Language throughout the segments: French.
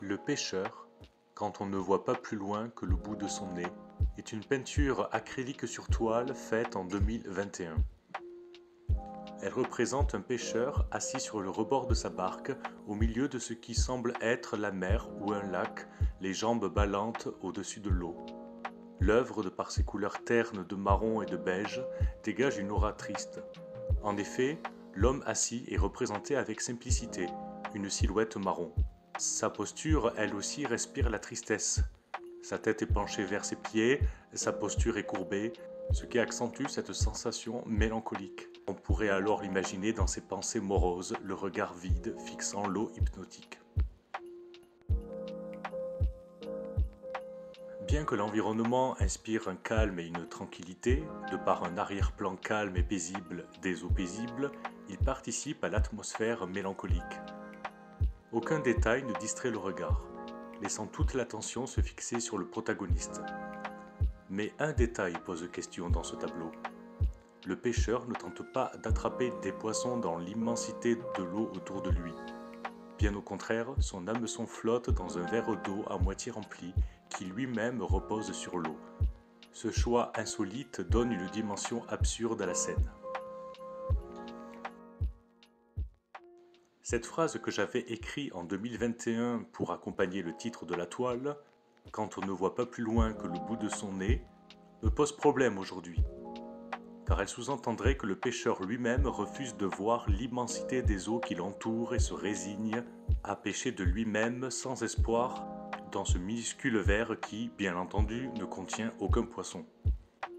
Le pêcheur, quand on ne voit pas plus loin que le bout de son nez, est une peinture acrylique sur toile faite en 2021. Elle représente un pêcheur assis sur le rebord de sa barque, au milieu de ce qui semble être la mer ou un lac, les jambes ballantes au-dessus de l'eau. L'œuvre, de par ses couleurs ternes de marron et de beige, dégage une aura triste. En effet, l'homme assis est représenté avec simplicité, une silhouette marron. Sa posture, elle aussi, respire la tristesse. Sa tête est penchée vers ses pieds, sa posture est courbée, ce qui accentue cette sensation mélancolique. On pourrait alors l'imaginer dans ses pensées moroses, le regard vide fixant l'eau hypnotique. Bien que l'environnement inspire un calme et une tranquillité, de par un arrière-plan calme et paisible des eaux paisibles, il participe à l'atmosphère mélancolique. Aucun détail ne distrait le regard, laissant toute l'attention se fixer sur le protagoniste. Mais un détail pose question dans ce tableau. Le pêcheur ne tente pas d'attraper des poissons dans l'immensité de l'eau autour de lui. Bien au contraire, son hameçon flotte dans un verre d'eau à moitié rempli qui lui-même repose sur l'eau. Ce choix insolite donne une dimension absurde à la scène. Cette phrase que j'avais écrite en 2021 pour accompagner le titre de la toile, « Quand on ne voit pas plus loin que le bout de son nez », me pose problème aujourd'hui, car elle sous-entendrait que le pêcheur lui-même refuse de voir l'immensité des eaux qui l'entourent et se résigne à pêcher de lui-même sans espoir dans ce minuscule verre qui, bien entendu, ne contient aucun poisson.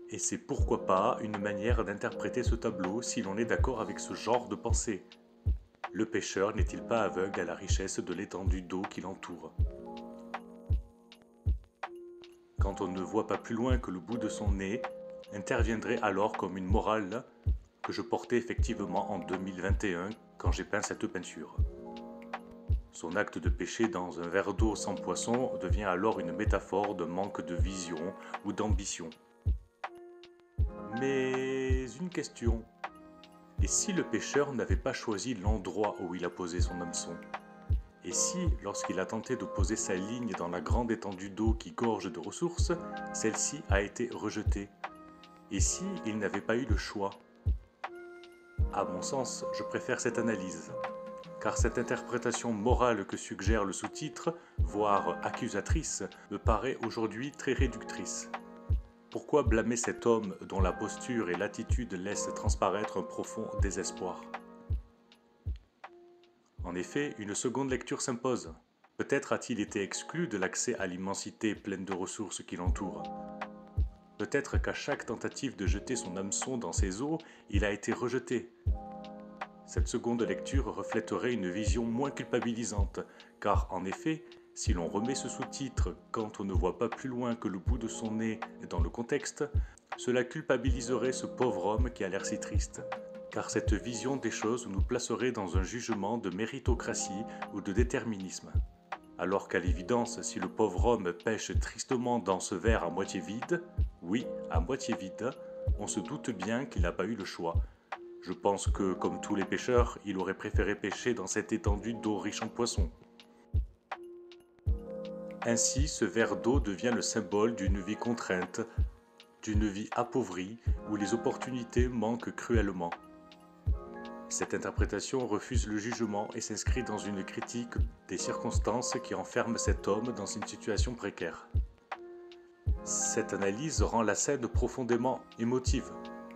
Et c'est pourquoi pas une manière d'interpréter ce tableau si l'on est d'accord avec ce genre de pensée. Le pêcheur n'est-il pas aveugle à la richesse de l'étendue d'eau qui l'entoure? Quand on ne voit pas plus loin que le bout de son nez, interviendrait alors comme une morale que je portais effectivement en 2021 quand j'ai peint cette peinture. Son acte de pêcher dans un verre d'eau sans poisson devient alors une métaphore de manque de vision ou d'ambition. Mais une question. Et si le pêcheur n'avait pas choisi l'endroit où il a posé son hameçon? Et si, lorsqu'il a tenté de poser sa ligne dans la grande étendue d'eau qui gorge de ressources, celle-ci a été rejetée? Et si il n'avait pas eu le choix? À mon sens, je préfère cette analyse, car cette interprétation morale que suggère le sous-titre, voire accusatrice, me paraît aujourd'hui très réductrice. Pourquoi blâmer cet homme dont la posture et l'attitude laissent transparaître un profond désespoir? En effet, une seconde lecture s'impose. Peut-être a-t-il été exclu de l'accès à l'immensité pleine de ressources qui l'entoure. Peut-être qu'à chaque tentative de jeter son hameçon dans ces eaux, il a été rejeté. Cette seconde lecture reflèterait une vision moins culpabilisante, car en effet, si l'on remet ce sous-titre « Quand on ne voit pas plus loin que le bout de son nez » dans le contexte, cela culpabiliserait ce pauvre homme qui a l'air si triste, car cette vision des choses nous placerait dans un jugement de méritocratie ou de déterminisme. Alors qu'à l'évidence, si le pauvre homme pêche tristement dans ce verre à moitié vide, oui, à moitié vide, on se doute bien qu'il n'a pas eu le choix. Je pense que, comme tous les pêcheurs, il aurait préféré pêcher dans cette étendue d'eau riche en poissons. Ainsi, ce verre d'eau devient le symbole d'une vie contrainte, d'une vie appauvrie, où les opportunités manquent cruellement. Cette interprétation refuse le jugement et s'inscrit dans une critique des circonstances qui enferment cet homme dans une situation précaire. Cette analyse rend la scène profondément émotive.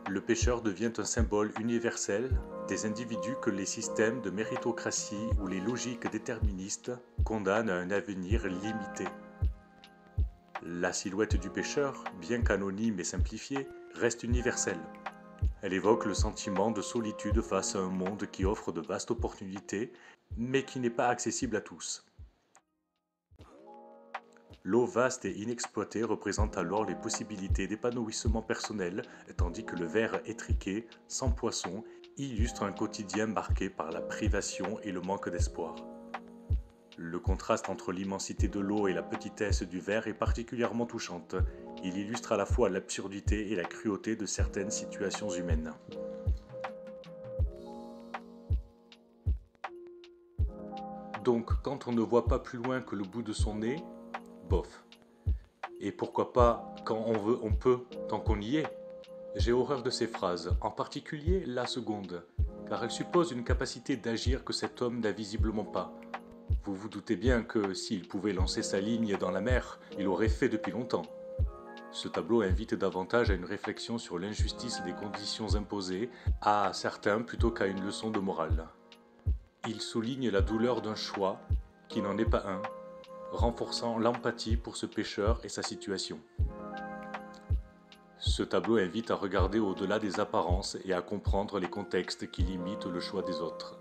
Le pêcheur devient un symbole universel des individus que les systèmes de méritocratie ou les logiques déterministes condamnent à un avenir limité. La silhouette du pêcheur, bien qu'anonyme et simplifiée, reste universelle. Elle évoque le sentiment de solitude face à un monde qui offre de vastes opportunités, mais qui n'est pas accessible à tous. L'eau vaste et inexploitée représente alors les possibilités d'épanouissement personnel, tandis que le verre étriqué, sans poisson, illustre un quotidien marqué par la privation et le manque d'espoir. Le contraste entre l'immensité de l'eau et la petitesse du verre est particulièrement touchante. Il illustre à la fois l'absurdité et la cruauté de certaines situations humaines. Donc quand on ne voit pas plus loin que le bout de son nez, bof. Et pourquoi pas, quand on veut, on peut, tant qu'on y est. J'ai horreur de ces phrases, en particulier la seconde, car elle suppose une capacité d'agir que cet homme n'a visiblement pas. Vous vous doutez bien que s'il pouvait lancer sa ligne dans la mer, il l'aurait fait depuis longtemps. Ce tableau invite davantage à une réflexion sur l'injustice des conditions imposées à certains plutôt qu'à une leçon de morale. Il souligne la douleur d'un choix, qui n'en est pas un, renforçant l'empathie pour ce pêcheur et sa situation. Ce tableau invite à regarder au-delà des apparences et à comprendre les contextes qui limitent le choix des autres.